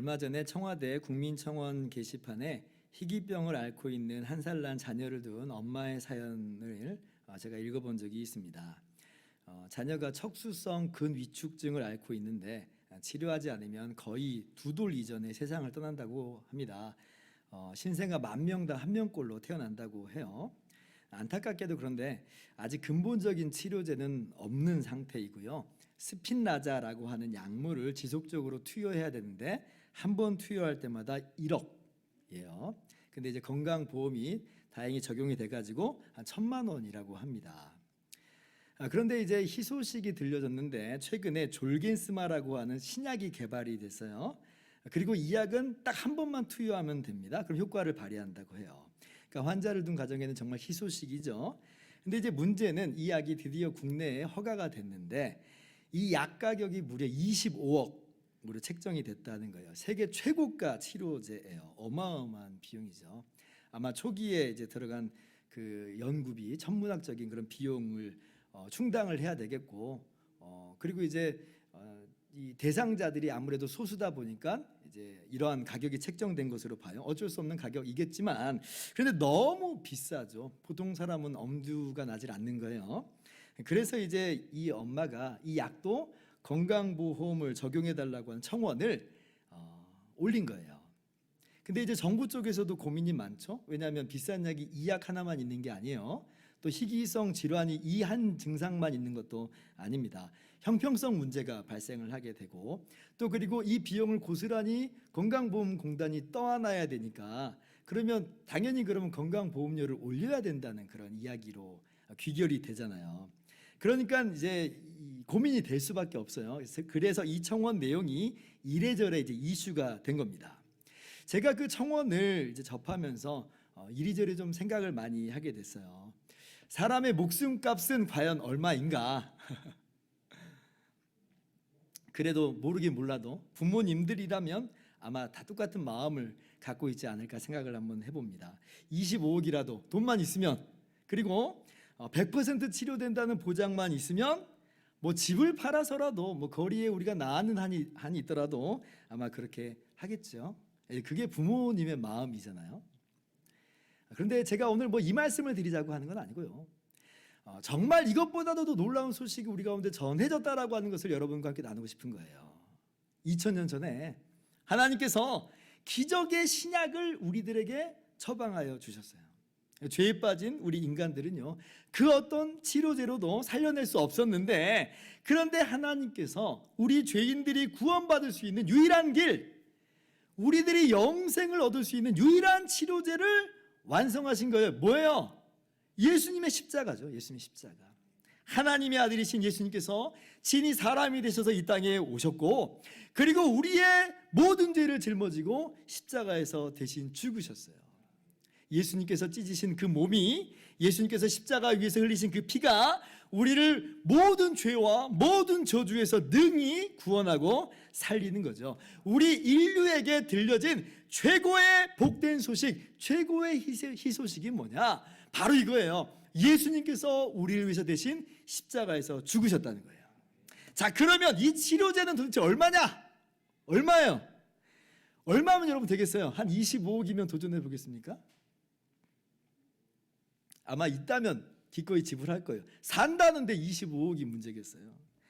얼마 전에 청와대 국민청원 게시판에 희귀병을 앓고 있는 한 살 난 자녀를 둔 엄마의 사연을 제가 읽어본 적이 있습니다. 자녀가 척수성 근위축증을 앓고 있는데 치료하지 않으면 거의 2돌 이전에 세상을 떠난다고 합니다. 신생아 10,000명당 1명꼴로 태어난다고 해요. 안타깝게도 그런데 아직 근본적인 치료제는 없는 상태이고요. 스핀라자라고 하는 약물을 지속적으로 투여해야 되는데 한 번 투여할 때마다 1억이에요. 근데 이제 건강보험이 다행히 적용이 돼가지고 한 1,000만 원이라고 합니다. 그런데 이제 희소식이 들려졌는데 최근에 졸겐스마라고 하는 신약이 개발이 됐어요. 그리고 이 약은 딱 한 번만 투여하면 됩니다. 그럼 효과를 발휘한다고 해요. 그러니까 환자를 둔 가정에는 정말 희소식이죠. 근데 이제 문제는 이 약이 드디어 국내에 허가가 됐는데 이 약 가격이 무려 25억으로 책정이 됐다는 거예요. 세계 최고가 치료제예요. 어마어마한 비용이죠. 아마 초기에 이제 들어간 그 연구비, 천문학적인 그런 비용을 충당을 해야 되겠고, 그리고 이제 이 대상자들이 아무래도 소수다 보니까 이제 이러한 가격이 책정된 것으로 봐요. 어쩔 수 없는 가격이겠지만, 그런데 너무 비싸죠. 보통 사람은 엄두가 나질 않는 거예요. 그래서 이제 이 엄마가 이 약도 건강보험을 적용해 달라고 하는 청원을 올린 거예요. 근데 이제 정부 쪽에서도 고민이 많죠. 왜냐하면 비싼 약이 이 약 하나만 있는 게 아니에요. 또 희귀성 질환이 이 한 증상만 있는 것도 아닙니다. 형평성 문제가 발생을 하게 되고, 또 그리고 이 비용을 고스란히 건강보험공단이 떠안아야 되니까, 그러면 당연히 그러면 건강보험료를 올려야 된다는 그런 이야기로 귀결이 되잖아요. 그러니까 이제 고민이 될 수밖에 없어요. 그래서 이 청원 내용이 이래저래 이제 이슈가 된 겁니다. 제가 그 청원을 이제 접하면서 이리저리 좀 생각을 많이 하게 됐어요. 사람의 목숨값은 과연 얼마인가? 그래도 모르긴 몰라도 부모님들이라면 아마 다 똑같은 마음을 갖고 있지 않을까 생각을 한번 해봅니다. 25억이라도 돈만 있으면, 그리고 100% 치료된다는 보장만 있으면, 뭐 집을 팔아서라도 뭐 거리에 우리가 나가는 한이 있더라도 아마 그렇게 하겠죠. 그게 부모님의 마음이잖아요. 그런데 제가 오늘 뭐 이 말씀을 드리자고 하는 건 아니고요. 정말 이것보다도 놀라운 소식이 우리 가운데 전해졌다라고 하는 것을 여러분과 함께 나누고 싶은 거예요. 2000년 전에 하나님께서 기적의 신약을 우리들에게 처방하여 주셨어요. 죄에 빠진 우리 인간들은요, 그 어떤 치료제로도 살려낼 수 없었는데, 그런데 하나님께서 우리 죄인들이 구원받을 수 있는 유일한 길, 우리들이 영생을 얻을 수 있는 유일한 치료제를 완성하신 거예요. 뭐예요? 예수님의 십자가죠. 예수님의 십자가. 하나님의 아들이신 예수님께서 친히 사람이 되셔서 이 땅에 오셨고, 그리고 우리의 모든 죄를 짊어지고 십자가에서 대신 죽으셨어요. 예수님께서 찢으신 그 몸이, 예수님께서 십자가 위에서 흘리신 그 피가 우리를 모든 죄와 모든 저주에서 능히 구원하고 살리는 거죠. 우리 인류에게 들려진 최고의 복된 소식, 최고의 희소식이 뭐냐? 바로 이거예요. 예수님께서 우리를 위해서 대신 십자가에서 죽으셨다는 거예요. 자, 그러면 이 치료제는 도대체 얼마냐? 얼마예요? 얼마면 여러분 되겠어요? 한 25억이면 도전해 보겠습니까? 아마 있다면 기꺼이 지불할 거예요. 산다는데 25억이 문제겠어요.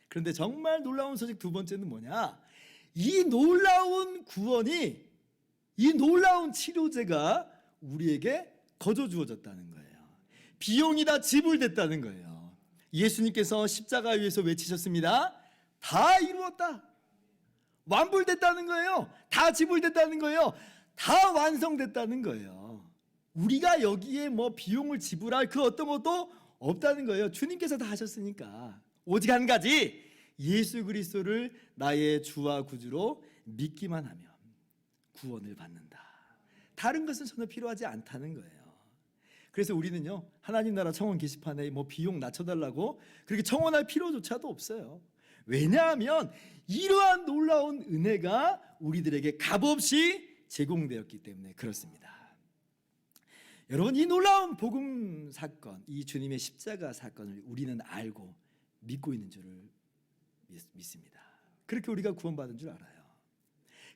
그런데 정말 놀라운 소식 두 번째는 뭐냐? 이 놀라운 구원이, 이 놀라운 치료제가 우리에게 거저 주어졌다는 거예요. 비용이 다 지불됐다는 거예요. 예수님께서 십자가 위에서 외치셨습니다. 다 이루었다. 완불됐다는 거예요. 다 지불됐다는 거예요. 다 완성됐다는 거예요. 우리가 여기에 뭐 비용을 지불할 그 어떤 것도 없다는 거예요. 주님께서 다 하셨으니까. 오직 한 가지, 예수 그리스도를 나의 주와 구주로 믿기만 하면 구원을 받는다. 다른 것은 전혀 필요하지 않다는 거예요. 그래서 우리는요, 하나님 나라 청원 게시판에 뭐 비용 낮춰달라고 그렇게 청원할 필요조차도 없어요. 왜냐하면 이러한 놀라운 은혜가 우리들에게 값없이 제공되었기 때문에 그렇습니다. 여러분, 이 놀라운 복음 사건, 이 주님의 십자가 사건을 우리는 알고 믿고 있는 줄을 믿습니다. 그렇게 우리가 구원받은 줄 알아요.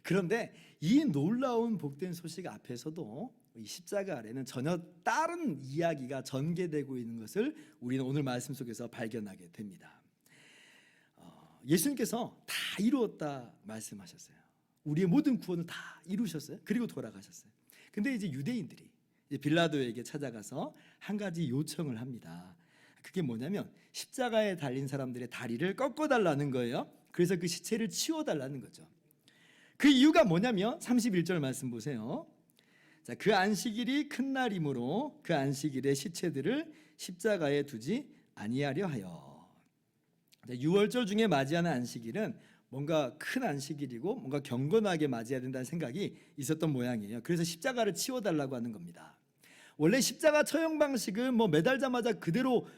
그런데 이 놀라운 복된 소식 앞에서도 이 십자가 아래는 전혀 다른 이야기가 전개되고 있는 것을 우리는 오늘 말씀 속에서 발견하게 됩니다. 예수님께서 다 이루었다 말씀하셨어요. 우리의 모든 구원을 다 이루셨어요. 그리고 돌아가셨어요. 근데 이제 유대인들이 이제 빌라도에게 찾아가서 한 가지 요청을 합니다. 그게 뭐냐면 십자가에 달린 사람들의 다리를 꺾어달라는 거예요. 그래서 그 시체를 치워달라는 거죠. 그 이유가 뭐냐면 31절 말씀 보세요. 자, 그 안식일이 큰 날이므로 그 안식일의 시체들을 십자가에 두지 아니하려 하여. 자, 6월절 중에 맞이하는 안식일은 뭔가 큰 안식일이고 뭔가 경건하게 맞이해야 된다는 생각이 있었던 모양이에요. 그래서 십자가를 치워달라고 하는 겁니다. 원래 십자가 처형 방식은 뭐 매달자마자 그대로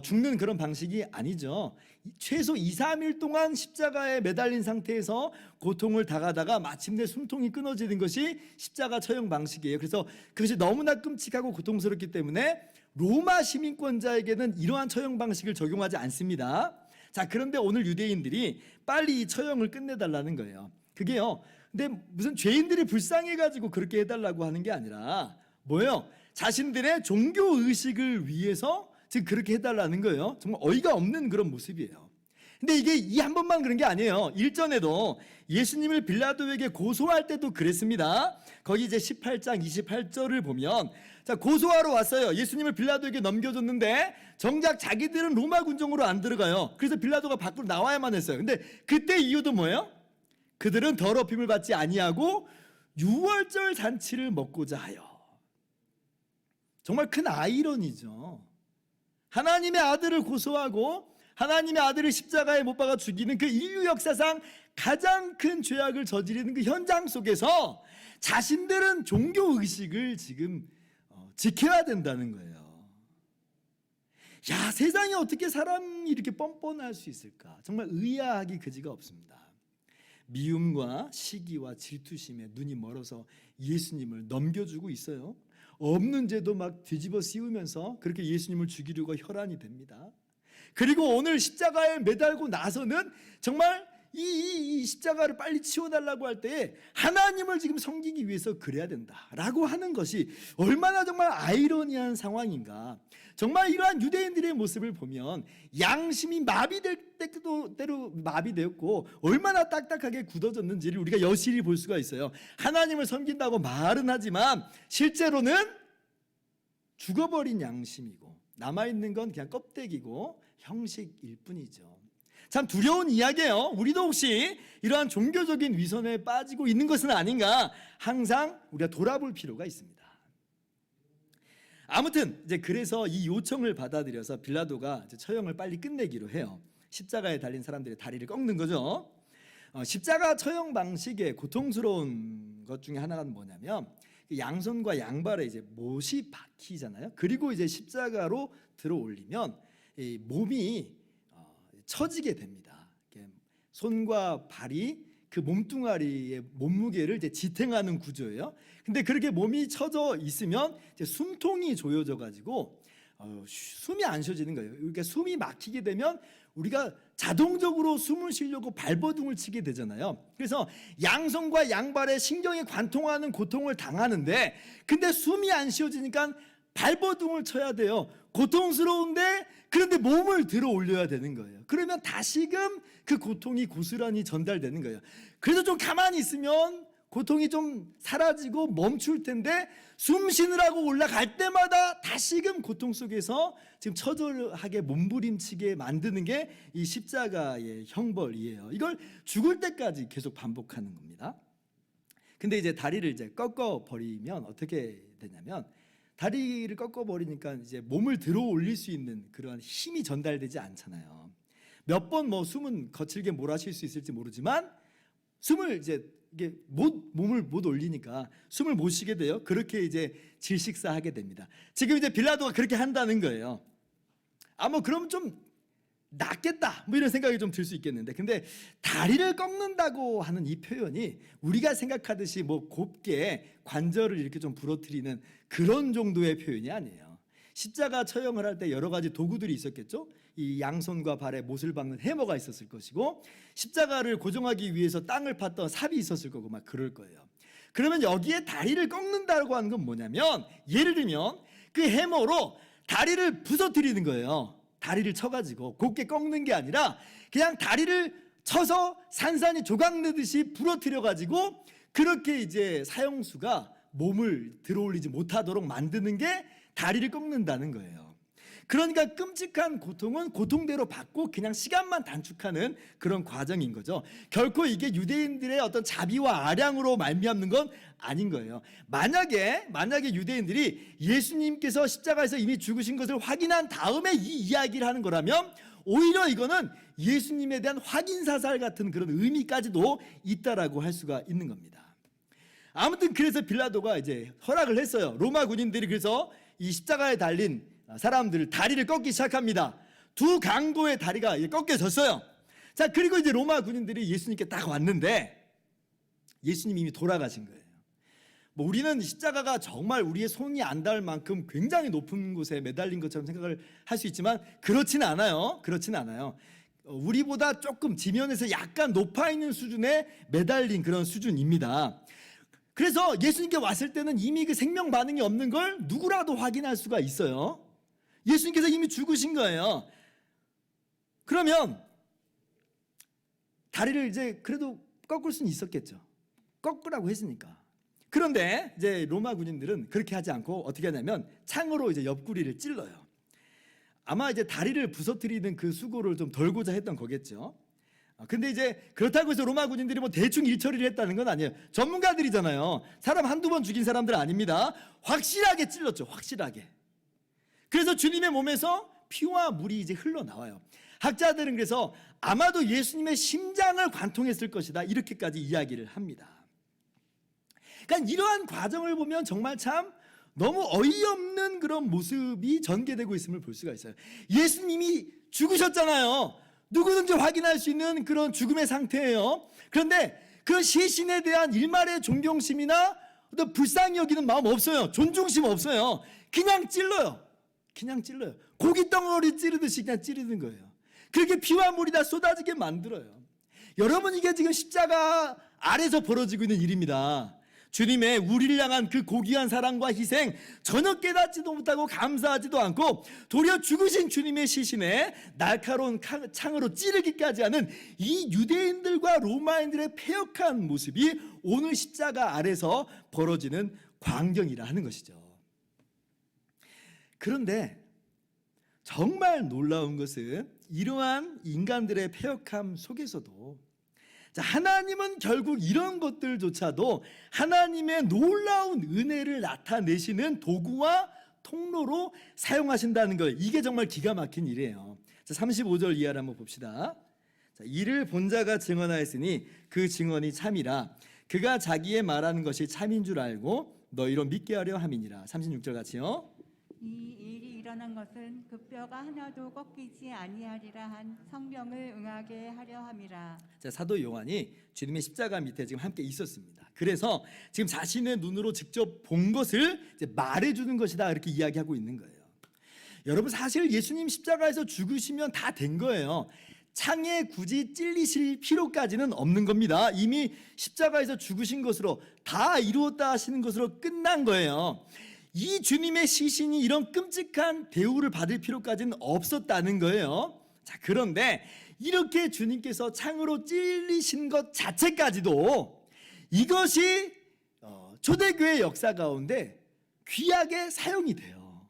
죽는 그런 방식이 아니죠. 최소 2, 3일 동안 십자가에 매달린 상태에서 고통을 당하다가 마침내 숨통이 끊어지는 것이 십자가 처형 방식이에요. 그래서 그것이 너무나 끔찍하고 고통스럽기 때문에 로마 시민권자에게는 이러한 처형 방식을 적용하지 않습니다. 자, 그런데 오늘 유대인들이 빨리 이 처형을 끝내달라는 거예요. 그게요, 근데 무슨 죄인들이 불쌍해가지고 그렇게 해달라고 하는 게 아니라 뭐예요? 자신들의 종교 의식을 위해서 지금 그렇게 해달라는 거예요. 정말 어이가 없는 그런 모습이에요. 근데 이게 이 한 번만 그런 게 아니에요. 일전에도 예수님을 빌라도에게 고소할 때도 그랬습니다. 거기 이제 18장 28절을 보면, 자, 고소하러 왔어요. 예수님을 빌라도에게 넘겨줬는데 정작 자기들은 로마 군정으로 안 들어가요. 그래서 빌라도가 밖으로 나와야만 했어요. 근데 그때 이유도 뭐예요? 그들은 더럽힘을 받지 아니하고 유월절 잔치를 먹고자 하여. 정말 큰 아이러니죠. 하나님의 아들을 고소하고 하나님의 아들을 십자가에 못 박아 죽이는 그 인류 역사상 가장 큰 죄악을 저지르는 그 현장 속에서 자신들은 종교 의식을 지금 지켜야 된다는 거예요. 야, 세상에 어떻게 사람이 이렇게 뻔뻔할 수 있을까? 정말 의아하기 그지가 없습니다. 미움과 시기와 질투심에 눈이 멀어서 예수님을 넘겨주고 있어요. 없는 죄도 막 뒤집어 씌우면서 그렇게 예수님을 죽이려고 혈안이 됩니다. 그리고 오늘 십자가에 매달고 나서는 정말 이 십자가를 빨리 치워달라고 할 때 하나님을 지금 섬기기 위해서 그래야 된다라고 하는 것이 얼마나 정말 아이러니한 상황인가. 정말 이러한 유대인들의 모습을 보면 양심이 마비될 때로 마비되었고 얼마나 딱딱하게 굳어졌는지를 우리가 여실히 볼 수가 있어요. 하나님을 섬긴다고 말은 하지만 실제로는 죽어버린 양심이고 남아있는 건 그냥 껍데기고 형식일 뿐이죠. 참 두려운 이야기예요. 우리도 혹시 이러한 종교적인 위선에 빠지고 있는 것은 아닌가 항상 우리가 돌아볼 필요가 있습니다. 아무튼 이제 그래서 이 요청을 받아들여서 빌라도가 이제 처형을 빨리 끝내기로 해요. 십자가에 달린 사람들의 다리를 꺾는 거죠. 십자가 처형 방식의 고통스러운 것 중에 하나가 뭐냐면 양손과 양발에 이제 못이 박히잖아요. 그리고 이제 십자가로 들어 올리면 이 몸이 처지게 됩니다. 손과 발이 그 몸뚱아리의 몸무게를 이제 지탱하는 구조예요. 근데 그렇게 몸이 처져 있으면 이제 숨통이 조여져 가지고 숨이 안 쉬어지는 거예요. 그러니까 숨이 막히게 되면 우리가 자동적으로 숨을 쉬려고 발버둥을 치게 되잖아요. 그래서 양손과 양발에 신경이 관통하는 고통을 당하는데 근데 숨이 안 쉬어지니까 발버둥을 쳐야 돼요. 고통스러운데 그런데 몸을 들어 올려야 되는 거예요. 그러면 다시금 그 고통이 고스란히 전달되는 거예요. 그래서 좀 가만히 있으면 고통이 좀 사라지고 멈출 텐데 숨 쉬느라고 올라갈 때마다 다시금 고통 속에서 지금 처절하게 몸부림치게 만드는 게 이 십자가의 형벌이에요. 이걸 죽을 때까지 계속 반복하는 겁니다. 근데 이제 다리를 이제 꺾어 버리면 어떻게 되냐면 다리를 꺾어 버리니까 이제 몸을 들어 올릴 수 있는 그런 힘이 전달되지 않잖아요. 몇 번 뭐 숨은 거칠게 몰아쉴 수 있을지 모르지만 숨을 이제 이게 몸을 못 올리니까 숨을 못 쉬게 돼요. 그렇게 이제 질식사하게 됩니다. 지금 이제 빌라도가 그렇게 한다는 거예요. 뭐 그럼 좀 낫겠다 뭐 이런 생각이 좀 들 수 있겠는데 근데 다리를 꺾는다고 하는 이 표현이 우리가 생각하듯이 뭐 곱게 관절을 이렇게 좀 부러뜨리는 그런 정도의 표현이 아니에요. 십자가 처형을 할 때 여러 가지 도구들이 있었겠죠. 이 양손과 발에 못을 박는 해머가 있었을 것이고 십자가를 고정하기 위해서 땅을 팠던 삽이 있었을 거고 막 그럴 거예요. 그러면 여기에 다리를 꺾는다고 하는 건 뭐냐면 예를 들면 그 해머로 다리를 부서뜨리는 거예요. 다리를 쳐가지고 곱게 꺾는 게 아니라 그냥 다리를 쳐서 산산이 조각 내듯이 부러뜨려가지고 그렇게 이제 사형수가 몸을 들어올리지 못하도록 만드는 게 다리를 꺾는다는 거예요. 그러니까 끔찍한 고통은 고통대로 받고 그냥 시간만 단축하는 그런 과정인 거죠. 결코 이게 유대인들의 어떤 자비와 아량으로 말미암는 건 아닌 거예요. 만약에 유대인들이 예수님께서 십자가에서 이미 죽으신 것을 확인한 다음에 이 이야기를 하는 거라면 오히려 이거는 예수님에 대한 확인사살 같은 그런 의미까지도 있다라고 할 수가 있는 겁니다. 아무튼 그래서 빌라도가 이제 허락을 했어요. 로마 군인들이 그래서 이 십자가에 달린 사람들 다리를 꺾기 시작합니다. 두 강도의 다리가 꺾여졌어요. 자, 그리고 이제 로마 군인들이 예수님께 딱 왔는데 예수님이 이미 돌아가신 거예요. 뭐 우리는 십자가가 정말 우리의 손이 안 닿을 만큼 굉장히 높은 곳에 매달린 것처럼 생각을 할 수 있지만 그렇지는 않아요. 우리보다 조금 지면에서 약간 높아 있는 수준에 매달린 그런 수준입니다. 그래서 예수님께 왔을 때는 이미 그 생명 반응이 없는 걸 누구라도 확인할 수가 있어요. 예수님께서 이미 죽으신 거예요. 그러면 다리를 이제 그래도 꺾을 수는 있었겠죠. 꺾으라고 했으니까. 그런데 이제 로마 군인들은 그렇게 하지 않고 어떻게 하냐면 창으로 이제 옆구리를 찔러요. 아마 이제 다리를 부서뜨리는 그 수고를 좀 덜고자 했던 거겠죠. 근데 이제 그렇다고 해서 로마 군인들이 뭐 대충 일처리를 했다는 건 아니에요. 전문가들이잖아요. 사람 한두 번 죽인 사람들 아닙니다. 확실하게 찔렀죠. 확실하게. 그래서 주님의 몸에서 피와 물이 이제 흘러나와요. 학자들은 그래서 아마도 예수님의 심장을 관통했을 것이다 이렇게까지 이야기를 합니다. 그러니까 이러한 과정을 보면 정말 참 너무 어이없는 그런 모습이 전개되고 있음을 볼 수가 있어요. 예수님이 죽으셨잖아요. 누구든지 확인할 수 있는 그런 죽음의 상태예요. 그런데 그 시신에 대한 일말의 존경심이나 어떤 불쌍히 여기는 마음 없어요. 존중심 없어요. 그냥 찔러요. 고기 덩어리 찌르듯이 그냥 찌르는 거예요. 그렇게 피와 물이 다 쏟아지게 만들어요. 여러분, 이게 지금 십자가 아래서 벌어지고 있는 일입니다. 주님의 우리를 향한 그 고귀한 사랑과 희생 전혀 깨닫지도 못하고 감사하지도 않고 도리어 죽으신 주님의 시신에 날카로운 창으로 찌르기까지 하는 이 유대인들과 로마인들의 패역한 모습이 오늘 십자가 아래서 벌어지는 광경이라 하는 것이죠. 그런데 정말 놀라운 것은 이러한 인간들의 패역함 속에서도 하나님은 결국 이런 것들조차도 하나님의 놀라운 은혜를 나타내시는 도구와 통로로 사용하신다는 것, 이게 정말 기가 막힌 일이에요. 35절 이하를 한번 봅시다. 이를 본 자가 증언하였으니 그 증언이 참이라. 그가 자기의 말하는 것이 참인 줄 알고 너희로 믿게 하려 함이니라. 36절 같이요. 이 일이 일어난 것은 그 뼈가 하나도 꺾이지 아니하리라 한 성경을 응하게 하려 함이라. 자, 사도 요한이 주님의 십자가 밑에 지금 함께 있었습니다. 그래서 지금 자신의 눈으로 직접 본 것을 이제 말해주는 것이다 이렇게 이야기하고 있는 거예요. 여러분, 사실 예수님 십자가에서 죽으시면 다 된 거예요. 창에 굳이 찔리실 필요까지는 없는 겁니다. 이미 십자가에서 죽으신 것으로 다 이루었다 하시는 것으로 끝난 거예요. 이 주님의 시신이 이런 끔찍한 대우를 받을 필요까지는 없었다는 거예요. 자, 그런데 이렇게 주님께서 창으로 찔리신 것 자체까지도 이것이 초대교회 역사 가운데 귀하게 사용이 돼요.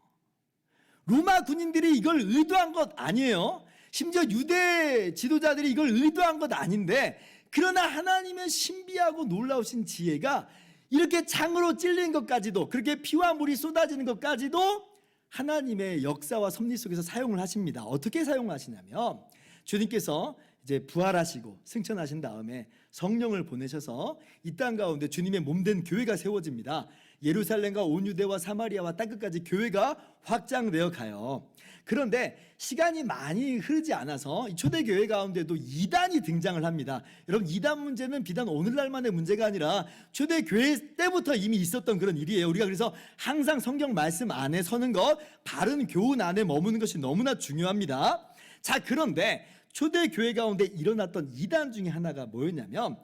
로마 군인들이 이걸 의도한 것 아니에요. 심지어 유대 지도자들이 이걸 의도한 것 아닌데, 그러나 하나님의 신비하고 놀라우신 지혜가 이렇게 창으로 찔린 것까지도, 그렇게 피와 물이 쏟아지는 것까지도 하나님의 역사와 섭리 속에서 사용을 하십니다. 어떻게 사용하시냐면 주님께서 이제 부활하시고 승천하신 다음에 성령을 보내셔서 이 땅 가운데 주님의 몸된 교회가 세워집니다. 예루살렘과 온 유대와 사마리아와 땅끝까지 교회가 확장되어 가요. 그런데 시간이 많이 흐르지 않아서 이 초대교회 가운데도 이단이 등장을 합니다. 여러분, 이단 문제는 비단 오늘날만의 문제가 아니라 초대교회 때부터 이미 있었던 그런 일이에요. 우리가 그래서 항상 성경 말씀 안에 서는 것, 바른 교훈 안에 머무는 것이 너무나 중요합니다. 자, 그런데 초대 교회 가운데 일어났던 이단 중에 하나가 뭐였냐면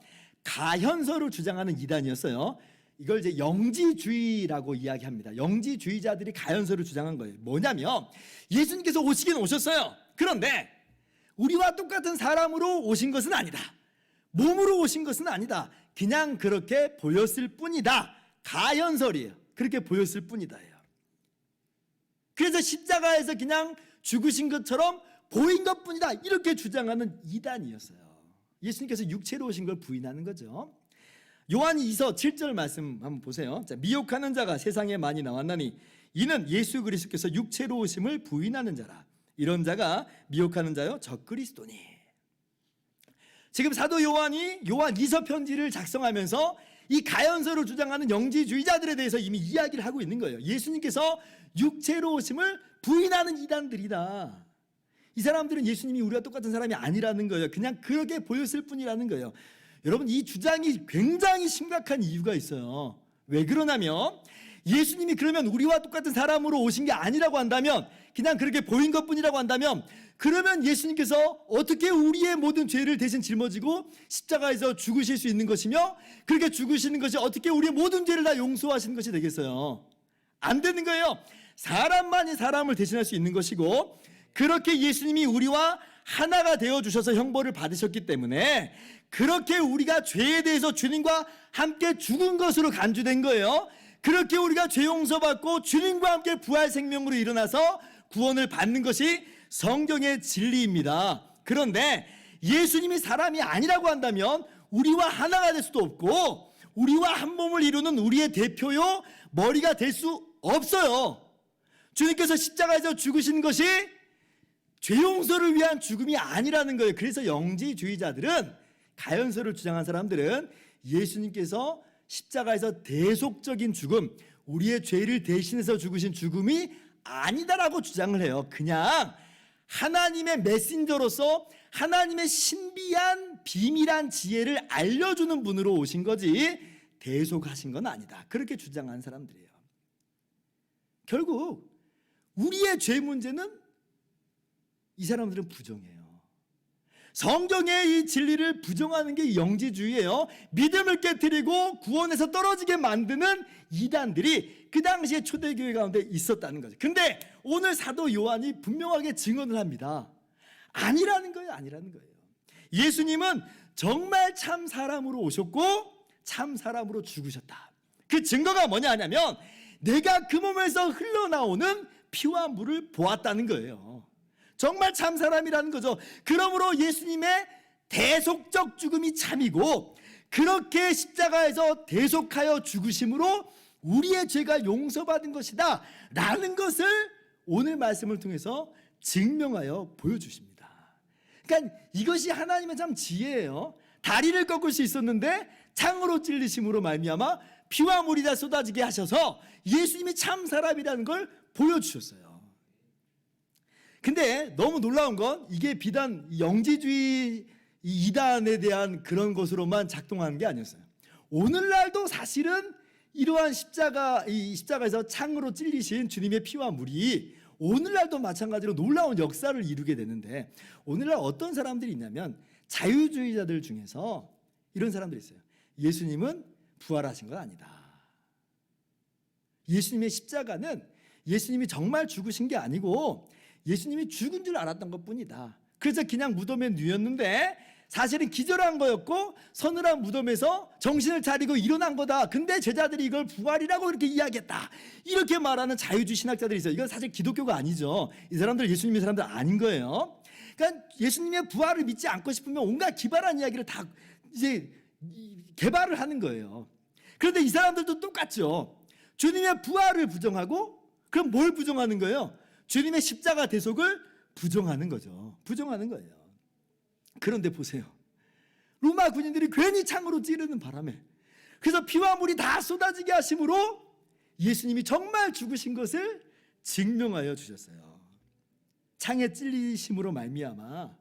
가현서를 주장하는 이단이었어요. 이걸 이제 영지주의라고 이야기합니다. 영지주의자들이 가현서를 주장한 거예요. 뭐냐면 예수님께서 오시긴 오셨어요. 그런데 우리와 똑같은 사람으로 오신 것은 아니다. 몸으로 오신 것은 아니다. 그냥 그렇게 보였을 뿐이다. 가현설이에요. 그렇게 보였을 뿐이다예요. 그래서 십자가에서 그냥 죽으신 것처럼 보인 것뿐이다. 이렇게 주장하는 이단이었어요. 예수님께서 육체로 오신 걸 부인하는 거죠. 요한 2서 7절 말씀 한번 보세요. 자, 미혹하는 자가 세상에 많이 나왔나니 이는 예수 그리스도께서 육체로 오심을 부인하는 자라. 이런 자가 미혹하는 자요 적그리스도니. 지금 사도 요한이 요한 2서 편지를 작성하면서 이 가현서를 주장하는 영지주의자들에 대해서 이미 이야기를 하고 있는 거예요. 예수님께서 육체로 오심을 부인하는 이단들이다. 이 사람들은 예수님이 우리와 똑같은 사람이 아니라는 거예요. 그냥 그렇게 보였을 뿐이라는 거예요. 여러분, 이 주장이 굉장히 심각한 이유가 있어요. 왜 그러냐면 예수님이 그러면 우리와 똑같은 사람으로 오신 게 아니라고 한다면, 그냥 그렇게 보인 것뿐이라고 한다면, 그러면 예수님께서 어떻게 우리의 모든 죄를 대신 짊어지고 십자가에서 죽으실 수 있는 것이며, 그렇게 죽으시는 것이 어떻게 우리의 모든 죄를 다 용서하시는 것이 되겠어요? 안 되는 거예요. 사람만이 사람을 대신할 수 있는 것이고, 그렇게 예수님이 우리와 하나가 되어주셔서 형벌을 받으셨기 때문에 그렇게 우리가 죄에 대해서 주님과 함께 죽은 것으로 간주된 거예요. 그렇게 우리가 죄 용서받고 주님과 함께 부활 생명으로 일어나서 구원을 받는 것이 성경의 진리입니다. 그런데 예수님이 사람이 아니라고 한다면 우리와 하나가 될 수도 없고 우리와 한 몸을 이루는 우리의 대표요 머리가 될 수 없어요. 주님께서 십자가에서 죽으신 것이 죄 용서를 위한 죽음이 아니라는 거예요. 그래서 영지주의자들은, 가현서를 주장한 사람들은 예수님께서 십자가에서 대속적인 죽음, 우리의 죄를 대신해서 죽으신 죽음이 아니다라고 주장을 해요. 그냥 하나님의 메신저로서 하나님의 신비한 비밀한 지혜를 알려주는 분으로 오신 거지 대속하신 건 아니다. 그렇게 주장하는 사람들이에요. 결국 우리의 죄 문제는 이 사람들은 부정해요. 성경의 이 진리를 부정하는 게 영지주의예요. 믿음을 깨뜨리고 구원에서 떨어지게 만드는 이단들이 그 당시에 초대교회 가운데 있었다는 거죠. 근데 오늘 사도 요한이 분명하게 증언을 합니다. 아니라는 거예요. 아니라는 거예요. 예수님은 정말 참 사람으로 오셨고 참 사람으로 죽으셨다. 그 증거가 뭐냐 하냐면 내가 그 몸에서 흘러나오는 피와 물을 보았다는 거예요. 정말 참 사람이라는 거죠. 그러므로 예수님의 대속적 죽음이 참이고 그렇게 십자가에서 대속하여 죽으심으로 우리의 죄가 용서받은 것이다 라는 것을 오늘 말씀을 통해서 증명하여 보여주십니다. 그러니까 이것이 하나님의 참 지혜예요. 다리를 꺾을 수 있었는데 창으로 찔리심으로 말미암아 피와 물이 다 쏟아지게 하셔서 예수님이 참 사람이라는 걸 보여주셨어요. 근데 너무 놀라운 건 이게 비단 영지주의 이단에 대한 그런 것으로만 작동하는 게 아니었어요. 오늘날도 사실은 이러한 십자가에서 창으로 찔리신 주님의 피와 물이 오늘날도 마찬가지로 놀라운 역사를 이루게 되는데, 오늘날 어떤 사람들이 있냐면 자유주의자들 중에서 이런 사람들이 있어요. 예수님은 부활하신 건 아니다. 예수님의 십자가는 예수님이 정말 죽으신 게 아니고 예수님이 죽은 줄 알았던 것뿐이다. 그래서 그냥 무덤에 누웠는데 사실은 기절한 거였고 서늘한 무덤에서 정신을 차리고 일어난 거다. 근데 제자들이 이걸 부활이라고 이렇게 이야기했다. 이렇게 말하는 자유주의 신학자들이 있어요. 이건 사실 기독교가 아니죠. 이 사람들 예수님의 사람들 아닌 거예요. 그러니까 예수님의 부활을 믿지 않고 싶으면 온갖 기발한 이야기를 다 이제 개발을 하는 거예요. 그런데 이 사람들도 똑같죠. 주님의 부활을 부정하고 그럼 뭘 부정하는 거예요? 주님의 십자가 대속을 부정하는 거죠. 부정하는 거예요. 그런데 보세요. 로마 군인들이 괜히 창으로 찌르는 바람에 그래서 피와 물이 다 쏟아지게 하심으로 예수님이 정말 죽으신 것을 증명하여 주셨어요. 창에 찔리심으로 말미암아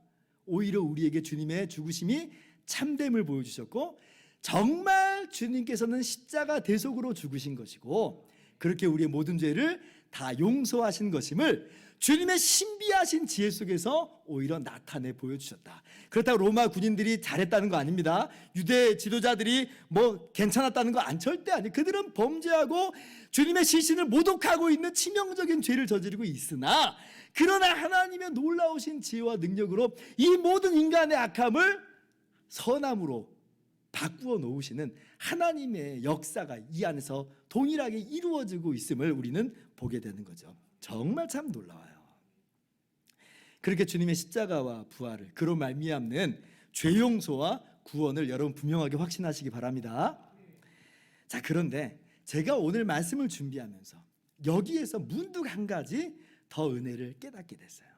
오히려 우리에게 주님의 죽으심이 참됨을 보여주셨고 정말 주님께서는 십자가 대속으로 죽으신 것이고 그렇게 우리의 모든 죄를 다 용서하신 것임을 주님의 신비하신 지혜 속에서 오히려 나타내 보여주셨다. 그렇다고 로마 군인들이 잘했다는 거 아닙니다. 유대 지도자들이 뭐 괜찮았다는 거 절대 아니에요. 그들은 범죄하고 주님의 시신을 모독하고 있는 치명적인 죄를 저지르고 있으나, 그러나 하나님의 놀라우신 지혜와 능력으로 이 모든 인간의 악함을 선함으로 바꾸어 놓으시는 하나님의 역사가 이 안에서 동일하게 이루어지고 있음을 우리는 보게 되는 거죠. 정말 참 놀라워요. 그렇게 주님의 십자가와 부활을, 그로 말미암는 죄 용서와 구원을 여러분 분명하게 확신하시기 바랍니다. 자, 그런데 제가 오늘 말씀을 준비하면서 여기에서 문득 한 가지 더 은혜를 깨닫게 됐어요.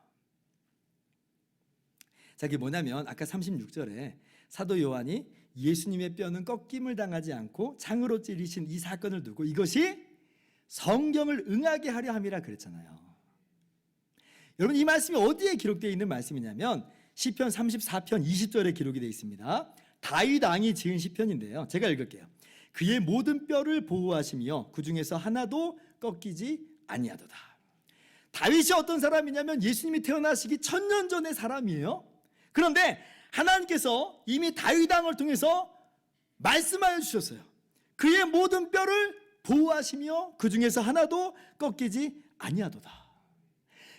자, 그게 뭐냐면 아까 36절에 사도 요한이 예수님의 뼈는 꺾임을 당하지 않고 창으로 찔리신 이 사건을 두고 이것이 성경을 응하게 하려 함이라 그랬잖아요. 여러분, 이 말씀이 어디에 기록되어 있는 말씀이냐면 시편 34편 20절에 기록이 되어 있습니다. 다윗 왕이 지은 시편인데요, 제가 읽을게요. 그의 모든 뼈를 보호하시며 그 중에서 하나도 꺾이지 아니하도다. 다윗이 어떤 사람이냐면 예수님이 태어나시기 1000년 전의 사람이에요. 그런데 하나님께서 이미 다윗 왕을 통해서 말씀하여 주셨어요. 그의 모든 뼈를 보호하시며 그 중에서 하나도 꺾이지 아니하도다.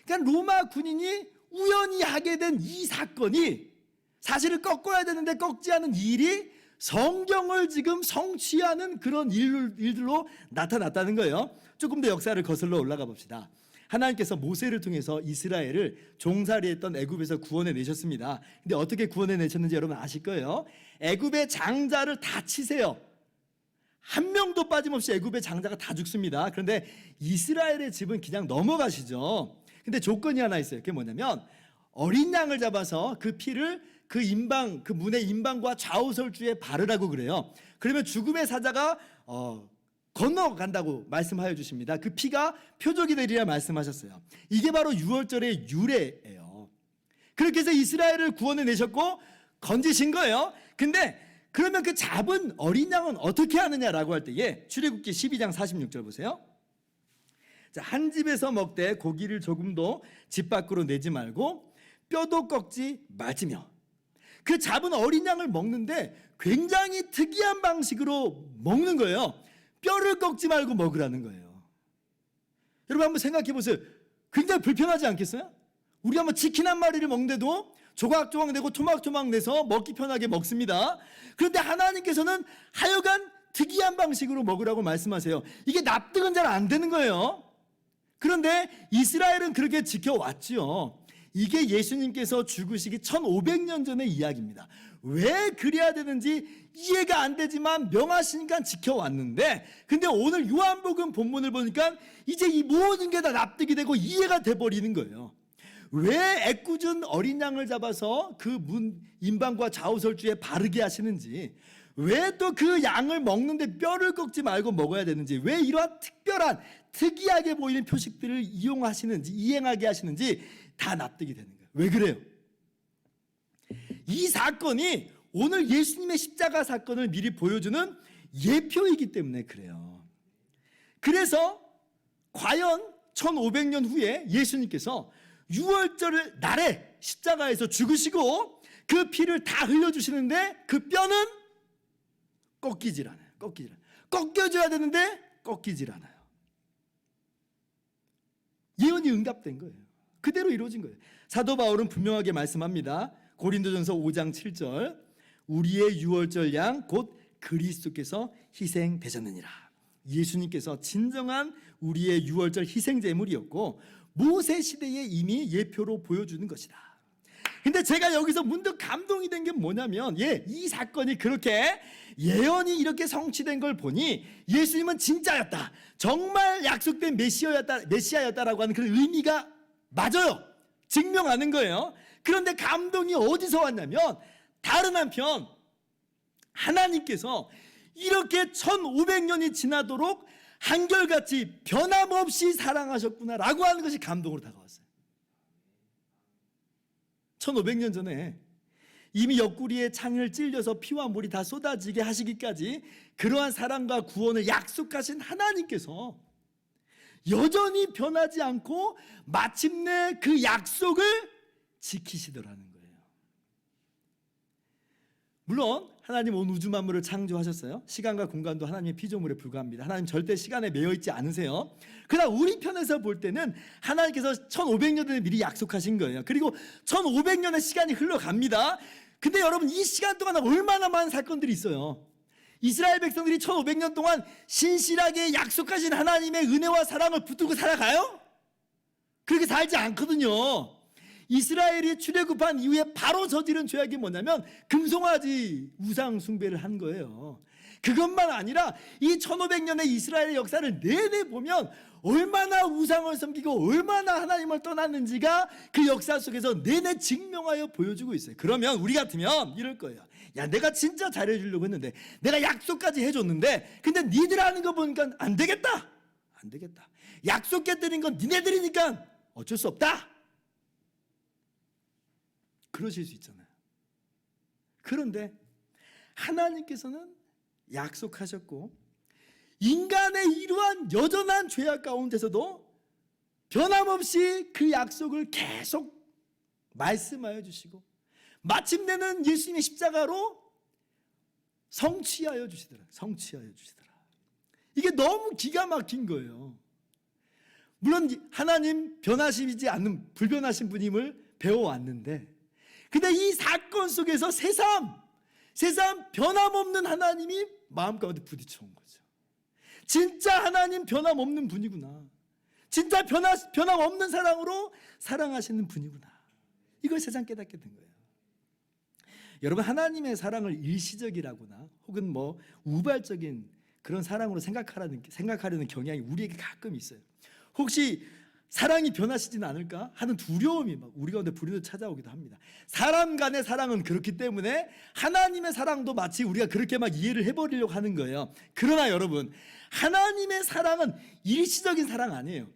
그러니까 로마 군인이 우연히 하게 된 이 사건이 사실을 꺾어야 되는데 꺾지 않은 일이 성경을 지금 성취하는 그런 일들로 나타났다는 거예요. 조금 더 역사를 거슬러 올라가 봅시다. 하나님께서 모세를 통해서 이스라엘을 종살이했던 애굽에서 구원해 내셨습니다. 근데 어떻게 구원해 내셨는지 여러분 아실 거예요. 애굽의 장자를 다 치세요. 한 명도 빠짐없이 애굽의 장자가 다 죽습니다. 그런데 이스라엘의 집은 그냥 넘어가시죠. 근데 조건이 하나 있어요. 그게 뭐냐면 어린 양을 잡아서 그 피를 그 임방, 그 문의 임방과 좌우설주에 바르라고 그래요. 그러면 죽음의 사자가 건너간다고 말씀하여 주십니다. 그 피가 표적이 되리라 말씀하셨어요. 이게 바로 유월절의 유래예요. 그렇게 해서 이스라엘을 구원해 내셨고 건지신 거예요. 근데 그러면 그 잡은 어린 양은 어떻게 하느냐라고 할 때에 출애굽기 12장 46절 보세요. 자, 한 집에서 먹되 고기를 조금도 집 밖으로 내지 말고 뼈도 꺾지 말지며. 그 잡은 어린 양을 먹는데 굉장히 특이한 방식으로 먹는 거예요. 뼈를 꺾지 말고 먹으라는 거예요. 여러분 한번 생각해 보세요. 굉장히 불편하지 않겠어요? 우리 한번 치킨 한 마리를 먹는데도 조각조각 내고 토막토막 내서 먹기 편하게 먹습니다. 그런데 하나님께서는 하여간 특이한 방식으로 먹으라고 말씀하세요. 이게 납득은 잘 안 되는 거예요. 그런데 이스라엘은 그렇게 지켜왔지요. 이게 예수님께서 죽으시기 1500년 전의 이야기입니다. 왜 그래야 되는지 이해가 안 되지만 명하시니까 지켜왔는데, 근데 오늘 요한복음 본문을 보니까 이제 이 모든 게 다 납득이 되고 이해가 돼버리는 거예요. 왜 애꿎은 어린 양을 잡아서 그 문 임방과 좌우설주에 바르게 하시는지, 왜 또 그 양을 먹는데 뼈를 꺾지 말고 먹어야 되는지, 왜 이러한 특별한 특이하게 보이는 표식들을 이용하시는지, 이행하게 하시는지 다 납득이 되는 거예요. 왜 그래요? 이 사건이 오늘 예수님의 십자가 사건을 미리 보여주는 예표이기 때문에 그래요. 그래서 과연 1500년 후에 예수님께서 유월절 날에 십자가에서 죽으시고 그 피를 다 흘려주시는데 그 뼈는 꺾이질 않아요. 꺾여줘야 되는데 꺾이질 않아요. 예언이 응답된 거예요. 그대로 이루어진 거예요. 사도 바울은 분명하게 말씀합니다. 고린도전서 5장 7절, 우리의 유월절 양 곧 그리스도께서 희생되셨느니라. 예수님께서 진정한 우리의 유월절 희생제물이었고 모세 시대에 이미 예표로 보여주는 것이다. 근데 제가 여기서 문득 감동이 된 게 뭐냐면, 이 사건이 그렇게 예언이 이렇게 성취된 걸 보니 예수님은 진짜였다, 정말 약속된 메시아였다라고 하는 그런 의미가 맞아요. 증명하는 거예요. 그런데 감동이 어디서 왔냐면, 다른 한편 하나님께서 이렇게 1500년이 지나도록 한결같이 변함없이 사랑하셨구나라고 하는 것이 감동으로 다가왔어요. 1500년 전에 이미 옆구리에 창을 찔려서 피와 물이 다 쏟아지게 하시기까지 그러한 사랑과 구원을 약속하신 하나님께서 여전히 변하지 않고 마침내 그 약속을 지키시더라는 거예요. 물론 하나님 온 우주 만물을 창조하셨어요. 시간과 공간도 하나님의 피조물에 불과합니다. 하나님 절대 시간에 매여 있지 않으세요. 그러나 우리 편에서 볼 때는 하나님께서 1500년 전에 미리 약속하신 거예요. 그리고 1500년의 시간이 흘러갑니다. 근데 여러분, 이 시간 동안 얼마나 많은 사건들이 있어요. 이스라엘 백성들이 1500년 동안 신실하게 약속하신 하나님의 은혜와 사랑을 붙들고 살아가요? 그렇게 살지 않거든요. 이스라엘이 출애굽한 이후에 바로 저지른 죄악이 뭐냐면 금송아지 우상 숭배를 한 거예요. 그것만 아니라 이 1500년의 이스라엘의 역사를 내내 보면 얼마나 우상을 섬기고 얼마나 하나님을 떠났는지가 그 역사 속에서 내내 증명하여 보여주고 있어요. 그러면 우리 같으면 이럴 거예요. 야, 내가 진짜 잘해주려고 했는데, 내가 약속까지 해줬는데, 근데 니들 하는 거 보니까 안 되겠다. 안 되겠다. 약속해드린 건 니네들이니까 어쩔 수 없다. 그러실 수 있잖아요. 그런데 하나님께서는 약속하셨고, 인간의 이러한 여전한 죄악 가운데서도 변함없이 그 약속을 계속 말씀하여 주시고, 마침내는 예수님의 십자가로 성취하여 주시더라. 성취하여 주시더라. 이게 너무 기가 막힌 거예요. 물론 하나님 변하시지 않는 불변하신 분임을 배워왔는데, 근데 이 사건 속에서 새삼 변함없는 하나님이 마음 가운데 부딪혀온 거죠. 진짜 하나님 변함없는 분이구나. 진짜 변함없는 사랑으로 사랑하시는 분이구나. 이걸 세상 깨닫게 된 거예요. 여러분, 하나님의 사랑을 일시적이라거나 혹은 뭐 우발적인 그런 사랑으로 생각하려는 경향이 우리에게 가끔 있어요. 혹시 사랑이 변하시지는 않을까 하는 두려움이 막 우리 가운데 불현듯 찾아오기도 합니다. 사람 간의 사랑은 그렇기 때문에 하나님의 사랑도 마치 우리가 그렇게 막 이해를 해버리려고 하는 거예요. 그러나 여러분, 하나님의 사랑은 일시적인 사랑 아니에요.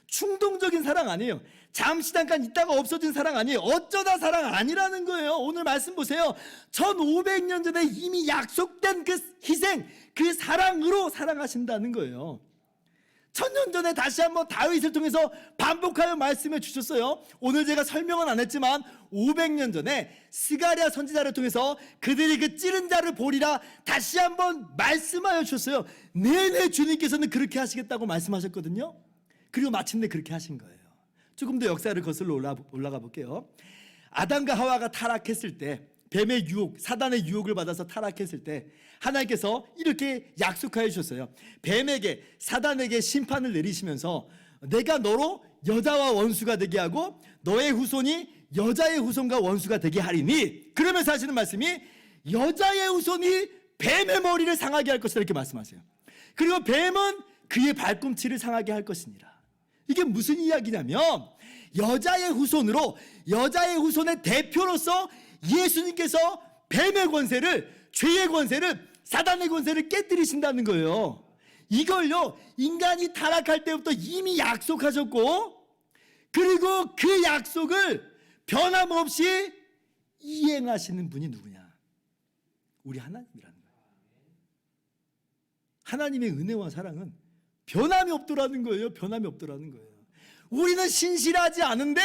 충동적인 사랑 아니에요. 잠시 잠깐 있다가 없어진 사랑 아니에요. 어쩌다 사랑 아니라는 거예요. 오늘 말씀 보세요. 1500년 전에 이미 약속된 그 희생, 그 사랑으로 사랑하신다는 거예요. 1000년 전에 다시 한번 다윗을 통해서 반복하여 말씀해 주셨어요. 오늘 제가 설명은 안 했지만 500년 전에 스가랴 선지자를 통해서 그들이 그 찌른 자를 보리라 다시 한번 말씀하여 주셨어요. 내내 주님께서는 그렇게 하시겠다고 말씀하셨거든요. 그리고 마침내 그렇게 하신 거예요. 조금 더 역사를 거슬러 올라가 볼게요. 아담과 하와가 타락했을 때, 뱀의 유혹, 사단의 유혹을 받아서 타락했을 때 하나님께서 이렇게 약속하여 주셨어요. 뱀에게, 사단에게 심판을 내리시면서 내가 너로 여자와 원수가 되게 하고 너의 후손이 여자의 후손과 원수가 되게 하리니, 그러면서 하시는 말씀이 여자의 후손이 뱀의 머리를 상하게 할 것이다, 이렇게 말씀하세요. 그리고 뱀은 그의 발꿈치를 상하게 할 것이니라. 이게 무슨 이야기냐면 여자의 후손으로, 여자의 후손의 대표로서 예수님께서 뱀의 권세를, 죄의 권세를, 사단의 권세를 깨뜨리신다는 거예요. 이걸요, 인간이 타락할 때부터 이미 약속하셨고, 그리고 그 약속을 변함없이 이행하시는 분이 누구냐? 우리 하나님이라는 거예요. 하나님의 은혜와 사랑은 변함이 없더라는 거예요. 변함이 없더라는 거예요. 우리는 신실하지 않은데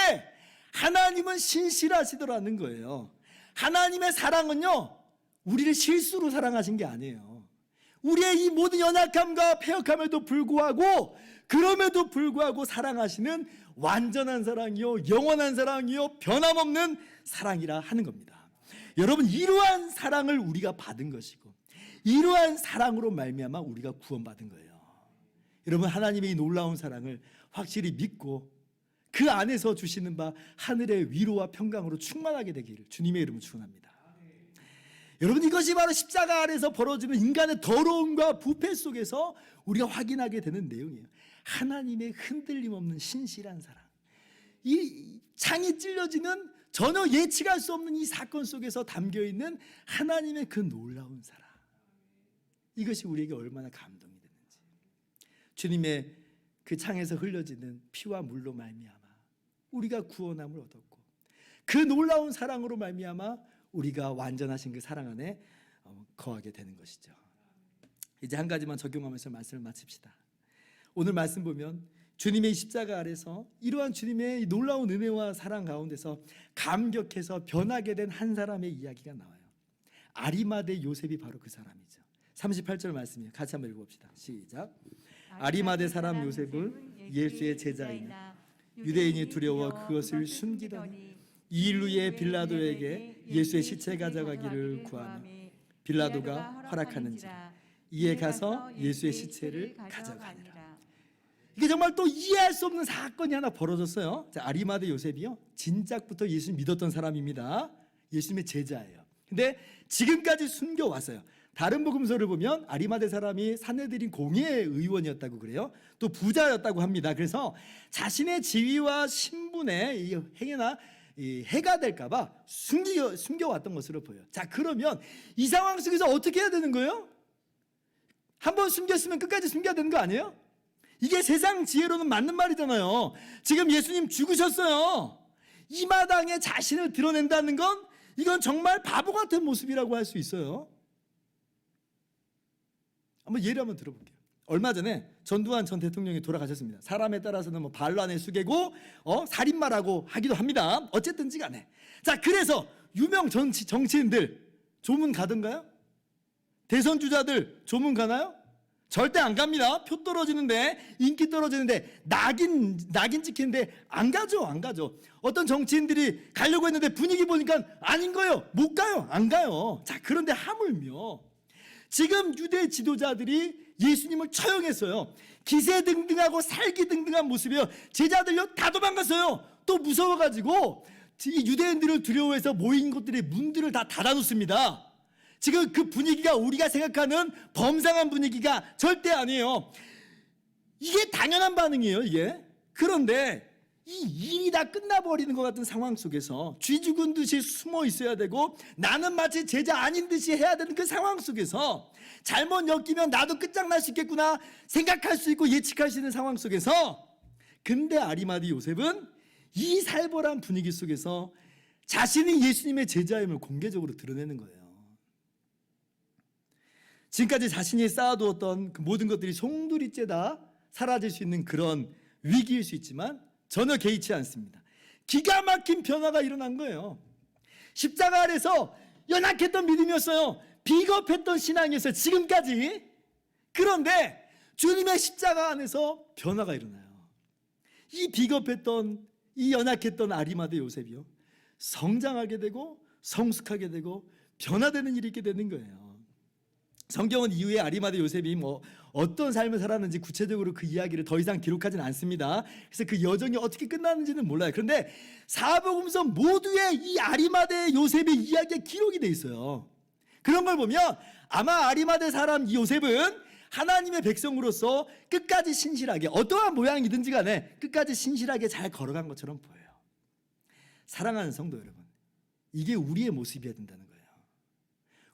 하나님은 신실하시더라는 거예요. 하나님의 사랑은요, 우리를 실수로 사랑하신 게 아니에요. 우리의 이 모든 연약함과 패역함에도 불구하고, 그럼에도 불구하고 사랑하시는 완전한 사랑이요, 영원한 사랑이요, 변함없는 사랑이라 하는 겁니다. 여러분, 이러한 사랑을 우리가 받은 것이고, 이러한 사랑으로 말미암아 우리가 구원받은 거예요. 여러분, 하나님의 이 놀라운 사랑을 확실히 믿고 그 안에서 주시는 바 하늘의 위로와 평강으로 충만하게 되기를 주님의 이름으로 축원합니다. 여러분, 이것이 바로 십자가 아래서 벌어지는 인간의 더러움과 부패 속에서 우리가 확인하게 되는 내용이에요. 하나님의 흔들림 없는 신실한 사랑, 이 창이 찔러지는 전혀 예측할 수 없는 이 사건 속에서 담겨있는 하나님의 그 놀라운 사랑, 이것이 우리에게 얼마나 감동이 되는지, 주님의 그 창에서 흘려지는 피와 물로 말미암아 우리가 구원함을 얻었고, 그 놀라운 사랑으로 말미암아 우리가 완전하신 그 사랑 안에 거하게 되는 것이죠. 이제 한 가지만 적용하면서 말씀을 마칩시다. 오늘 말씀 보면 주님의 십자가 아래서 이러한 주님의 놀라운 은혜와 사랑 가운데서 감격해서 변하게 된 한 사람의 이야기가 나와요. 아리마대 요셉이 바로 그 사람이죠. 38절 말씀이에요. 같이 한번 읽어봅시다. 시작. 아리마대 사람 요셉은 예수의 제자이나 유대인이 두려워 그것을 숨기더니 이 일루에 빌라도에게 예수의 시체 가져가기를 구하며 빌라도가 허락하는지라 이에 가서 예수의 시체를 가져가니라. 이게 정말 또 이해할 수 없는 사건이 하나 벌어졌어요. 자, 아리마대 요셉이요, 진작부터 예수 믿었던 사람입니다. 예수님의 제자예요. 근데 지금까지 숨겨왔어요. 다른 복음서를 보면 아리마대 사람이 산헤드린 공예 의원이었다고 그래요. 또 부자였다고 합니다. 그래서 자신의 지위와 신분에 이 행여나 해가 될까봐 숨겨왔던 것으로 보여요. 자, 그러면 이 상황 속에서 어떻게 해야 되는 거예요? 한번 숨겼으면 끝까지 숨겨야 되는 거 아니에요? 이게 세상 지혜로는 맞는 말이잖아요. 지금 예수님 죽으셨어요. 이 마당에 자신을 드러낸다는 건 이건 정말 바보 같은 모습이라고 할 수 있어요. 한번 예를 한번 들어볼게요. 얼마 전에 전두환 전 대통령이 돌아가셨습니다. 사람에 따라서는 뭐 발로 안에 숙이고 살인마라고 하기도 합니다. 어쨌든지 간에. 자, 그래서 유명 정치인들 조문 가던가요? 대선 주자들 조문 가나요? 절대 안 갑니다. 표 떨어지는데, 인기 떨어지는데, 낙인 찍히는데 안 가죠. 어떤 정치인들이 가려고 했는데 분위기 보니까 아닌 거예요. 못 가요. 안 가요. 자, 그런데 하물며 지금 유대 지도자들이 예수님을 처형했어요. 기세등등하고 살기등등한 모습이에요. 제자들요 다 도망갔어요. 또 무서워가지고 이 유대인들을 두려워해서 모인 곳들의 문들을 다 닫아놓습니다. 지금 그 분위기가 우리가 생각하는 범상한 분위기가 절대 아니에요. 이게 당연한 반응이에요, 이게. 그런데 이 일이 다 끝나버리는 것 같은 상황 속에서 쥐 죽은 듯이 숨어 있어야 되고 나는 마치 제자 아닌 듯이 해야 되는 그 상황 속에서 잘못 엮이면 나도 끝장날 수 있겠구나 생각할 수 있고 예측할 수 있는 상황 속에서 근데 아리마대 요셉은 이 살벌한 분위기 속에서 자신이 예수님의 제자임을 공개적으로 드러내는 거예요. 지금까지 자신이 쌓아두었던 그 모든 것들이 송두리째 다 사라질 수 있는 그런 위기일 수 있지만 전혀 개의치 않습니다. 기가 막힌 변화가 일어난 거예요. 십자가 아래서 연약했던 믿음이었어요. 비겁했던 신앙이었어요. 지금까지. 그런데 주님의 십자가 안에서 변화가 일어나요. 이 비겁했던 이 연약했던 아리마대 요셉이요 성장하게 되고 성숙하게 되고 변화되는 일이 있게 되는 거예요. 성경은 이후에 아리마대 요셉이 어떤 삶을 살았는지 구체적으로 그 이야기를 더 이상 기록하지는 않습니다. 그래서 그 여정이 어떻게 끝났는지는 몰라요. 그런데 사복음서 모두에 이 아리마대 요셉의 이야기가 기록이 돼 있어요. 그런 걸 보면 아마 아리마대 사람 이 요셉은 하나님의 백성으로서 끝까지 신실하게 어떠한 모양이든지 간에 끝까지 신실하게 잘 걸어간 것처럼 보여요. 사랑하는 성도 여러분, 이게 우리의 모습이어야 된다는 거예요.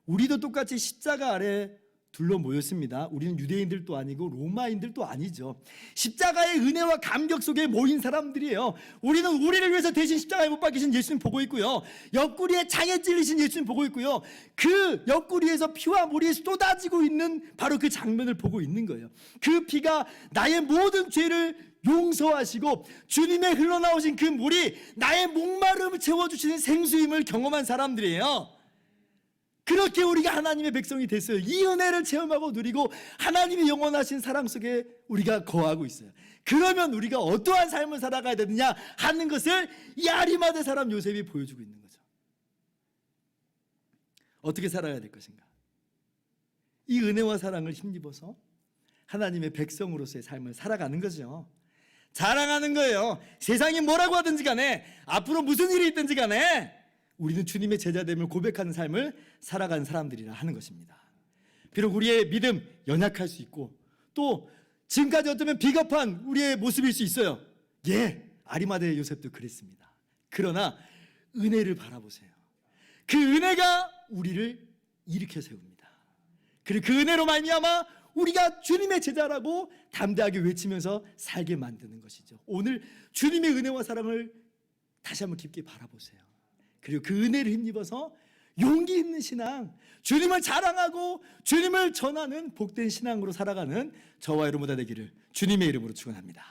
우리도 똑같이 십자가 아래 둘러 모였습니다. 우리는 유대인들도 아니고 로마인들도 아니죠. 십자가의 은혜와 감격 속에 모인 사람들이에요. 우리는 우리를 위해서 대신 십자가에 못 박히신 예수님 보고 있고요. 옆구리에 창에 찔리신 예수님 보고 있고요. 그 옆구리에서 피와 물이 쏟아지고 있는 바로 그 장면을 보고 있는 거예요. 그 피가 나의 모든 죄를 용서하시고 주님의 흘러나오신 그 물이 나의 목마름을 채워주시는 생수임을 경험한 사람들이에요. 그렇게 우리가 하나님의 백성이 됐어요. 이 은혜를 체험하고 누리고 하나님의 영원하신 사랑 속에 우리가 거하고 있어요. 그러면 우리가 어떠한 삶을 살아가야 되느냐 하는 것을 이 아리마대 사람 요셉이 보여주고 있는 거죠. 어떻게 살아야 될 것인가? 이 은혜와 사랑을 힘입어서 하나님의 백성으로서의 삶을 살아가는 거죠. 자랑하는 거예요. 세상이 뭐라고 하든지 간에 앞으로 무슨 일이 있든지 간에 우리는 주님의 제자됨을 고백하는 삶을 살아가는 사람들이라 하는 것입니다. 비록 우리의 믿음 연약할 수 있고 또 지금까지 어쩌면 비겁한 우리의 모습일 수 있어요. 아리마대 요셉도 그랬습니다. 그러나 은혜를 바라보세요. 그 은혜가 우리를 일으켜 세웁니다. 그리고 그 은혜로 말미암아 우리가 주님의 제자라고 담대하게 외치면서 살게 만드는 것이죠. 오늘 주님의 은혜와 사랑을 다시 한번 깊게 바라보세요. 그리고 그 은혜를 힘입어서 용기 있는 신앙, 주님을 자랑하고 주님을 전하는 복된 신앙으로 살아가는 저와 여러분 다 되기를 주님의 이름으로 축원합니다.